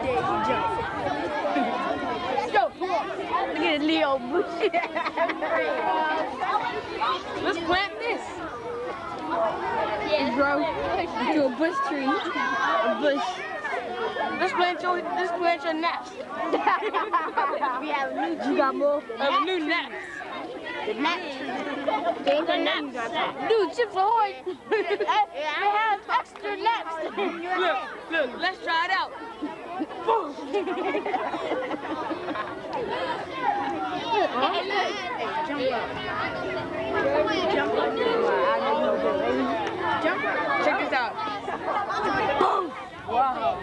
There you jump. Yo, come on. Look at Leo bush. Let's plant this. Yeah. Grow into a bush tree. A bush. Let's plant your nuts. We have a new tree. You got more? A new nuts. The nut tree. The nuts. Dude, Chips Ahoy. They have extra nuts. Look, let's try it out. Hey, jump up. Jump up. Jump up. Check this out. Boom. Wow.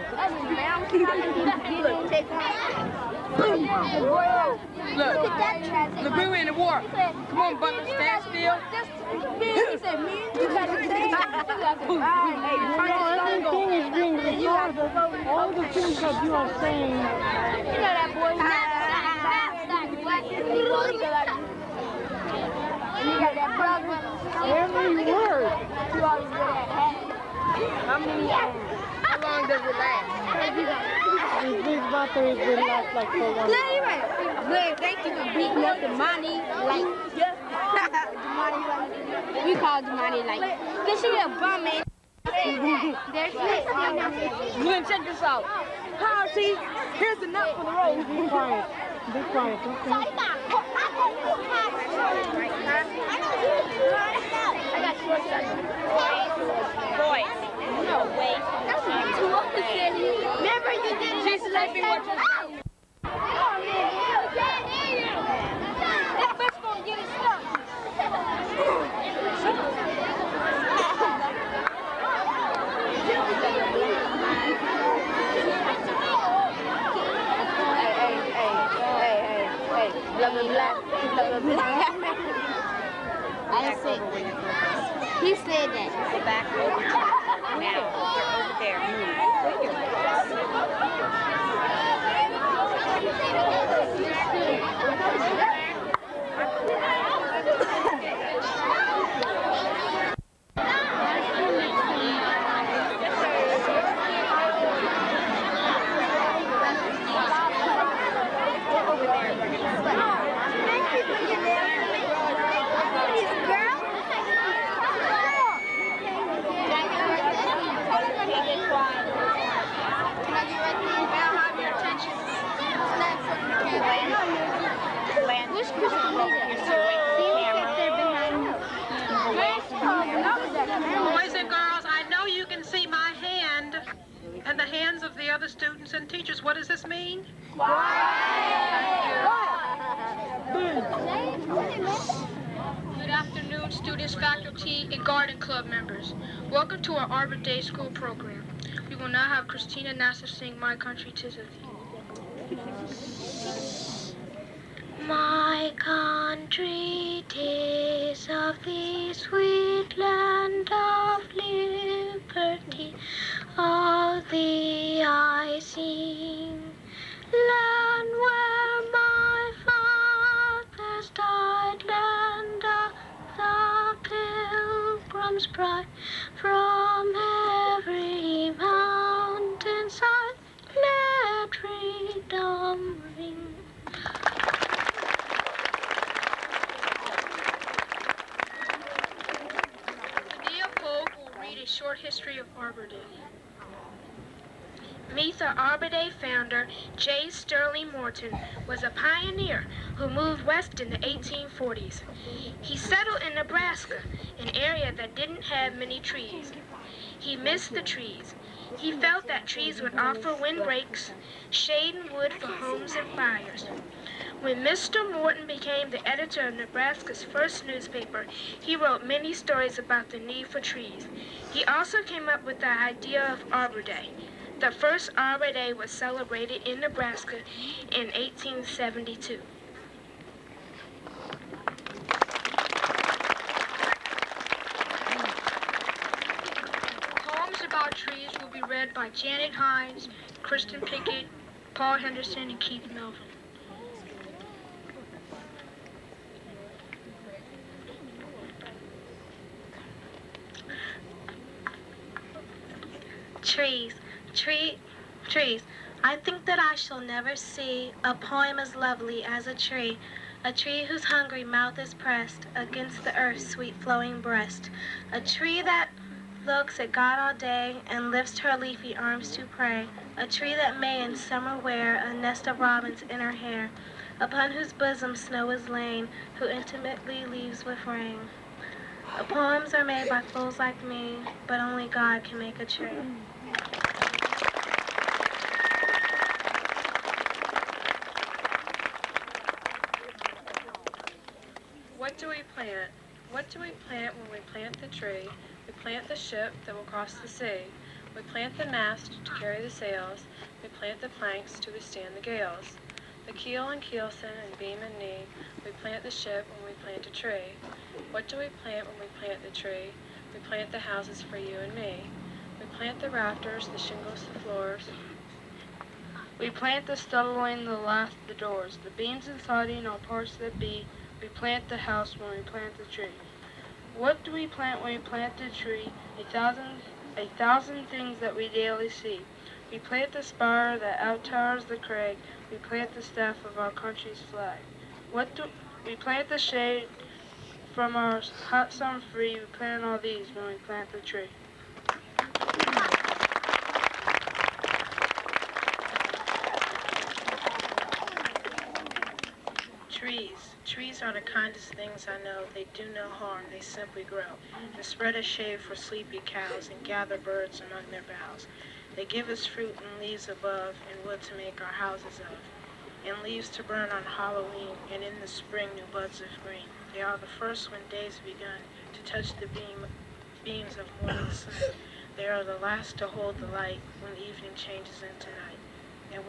Look, take Look, we were in the war. Come on, Bucket, stand still. He said, me and you got to stand. All the things that you are saying. You know that boy. You got that brother. Every word. You always wear that hat. How long does it last? These big batteries will last like for 1 hour. Good, thank you for beating up the money. Like, we call the money like, cause she a bum man. There's We're gonna check this out. Hi, see, here's the nut for the road. Be quiet. Be quiet, okay? I got short boys. No way. Remember you did it. She's sleeping with you. That bitch gonna get it stuck. Hey, blah, blah, blah, blah, blah, blah. I didn't say that. He said that. Go back over now. They're over there. Boys and girls, I know you can see my hand and the hands of the other students and teachers. What does this mean? Good afternoon, students, faculty, and garden club members. Welcome to our Arbor Day School program. We will now have Christina Nasser sing My Country 'Tis of Thee. My country 'tis of thee, sweet land of liberty, of thee I sing. Land where my fathers died, land of the pilgrims bright, from every mountainside, let freedom ring. A short history of Arbor Day. Meet the Arbor Day founder, J. Sterling Morton, was a pioneer who moved west in the 1840s. He settled in Nebraska, an area that didn't have many trees. He missed the trees. He felt that trees would offer windbreaks, shade, and wood for homes and fires. When Mr. Morton became the editor of Nebraska's first newspaper, he wrote many stories about the need for trees. He also came up with the idea of Arbor Day. The first Arbor Day was celebrated in Nebraska in 1872. Poems about trees will be read by Janet Hines, Kristen Pickett, Paul Henderson, and Keith Melvin. Trees, trees. I think that I shall never see a poem as lovely as a tree whose hungry mouth is pressed against the earth's sweet flowing breast, a tree that looks at God all day and lifts her leafy arms to pray, a tree that may in summer wear a nest of robins in her hair, upon whose bosom snow is lain, who intimately leaves with rain. Poems are made by fools like me, but only God can make a tree. What do we plant? What do we plant when we plant the tree? We plant the ship that will cross the sea. We plant the mast to carry the sails. We plant the planks to withstand the gales. The keel and keelson and beam and knee. We plant the ship when we plant a tree. What do we plant when we plant the tree? We plant the houses for you and me. We plant the rafters, the shingles, the floors. We plant the studding, the lath, the doors, the beams and siding, all parts that be. We plant the house when we plant the tree. What do we plant when we plant the tree? A thousand things that we daily see. We plant the spire that outtowers the crag. We plant the staff of our country's flag. We plant the shade from our hot sun free. We plant all these when we plant the tree. Trees are the kindest things I know. They do no harm, they simply grow, and spread a shade for sleepy cows, and gather birds among their boughs. They give us fruit and leaves above, and wood to make our houses of, and leaves to burn on Halloween, and in the spring new buds of green. They are the first when day's begun, to touch the beams of morning sun. They are the last to hold the light, when evening changes into night. And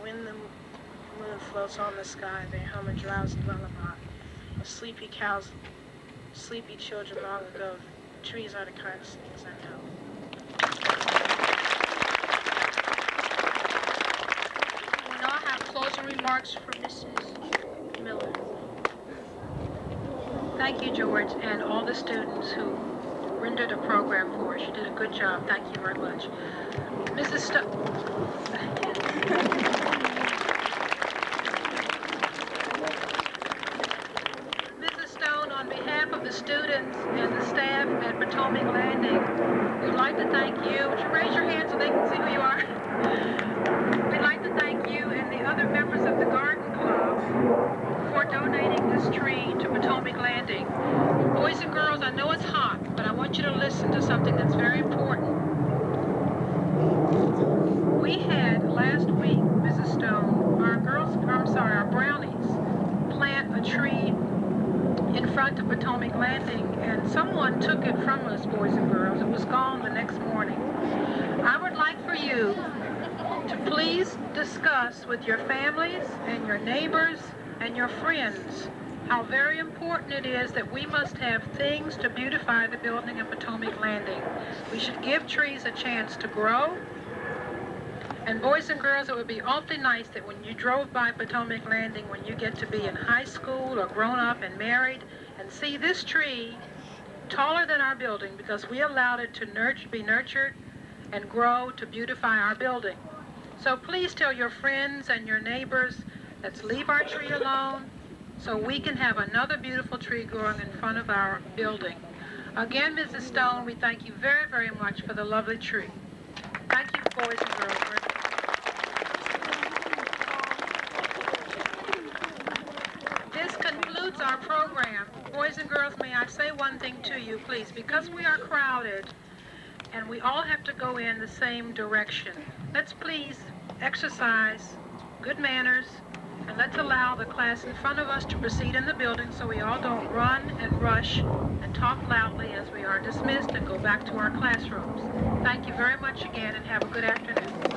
when the moon floats on the sky, they hum a drowsy lullaby of sleepy cows, sleepy children long ago. Trees are the kindest things I know. We now have closing remarks from Mrs. Miller. Thank you, George, and all the students who rendered a program for us. You did a good job. Thank you very much. Mrs. Stone, on behalf of the students and the staff at Potomac Landing, we'd like to thank you. Would you raise your hand so they can see who you are? We'd like to thank you and the other members of the Garden Club for donating this tree to Potomac Landing. Boys and girls, I know it's hot, but I want you to listen to something that's very important. We had last week, Mrs. Stone, our brownies plant a tree in front of Potomac Landing, and someone took it from us, boys and girls. It was gone the next morning. I would like for you to please discuss with your families and your neighbors and your friends how very important it is that we must have things to beautify the building at Potomac Landing. We should give trees a chance to grow. And boys and girls, it would be awfully nice that when you drove by Potomac Landing, when you get to be in high school or grown up and married, and see this tree taller than our building because we allowed it to be nurtured and grow to beautify our building. So please tell your friends and your neighbors, let's leave our tree alone so we can have another beautiful tree growing in front of our building. Again, Mrs. Stone, we thank you very, very much for the lovely tree. Thank you, boys and girls. This concludes our program. Boys and girls, may I say one thing to you, please? Because we are crowded and we all have to go in the same direction, let's please exercise good manners, and let's allow the class in front of us to proceed in the building so we all don't run and rush and talk loudly as we are dismissed and go back to our classrooms. Thank you very much again, and have a good afternoon.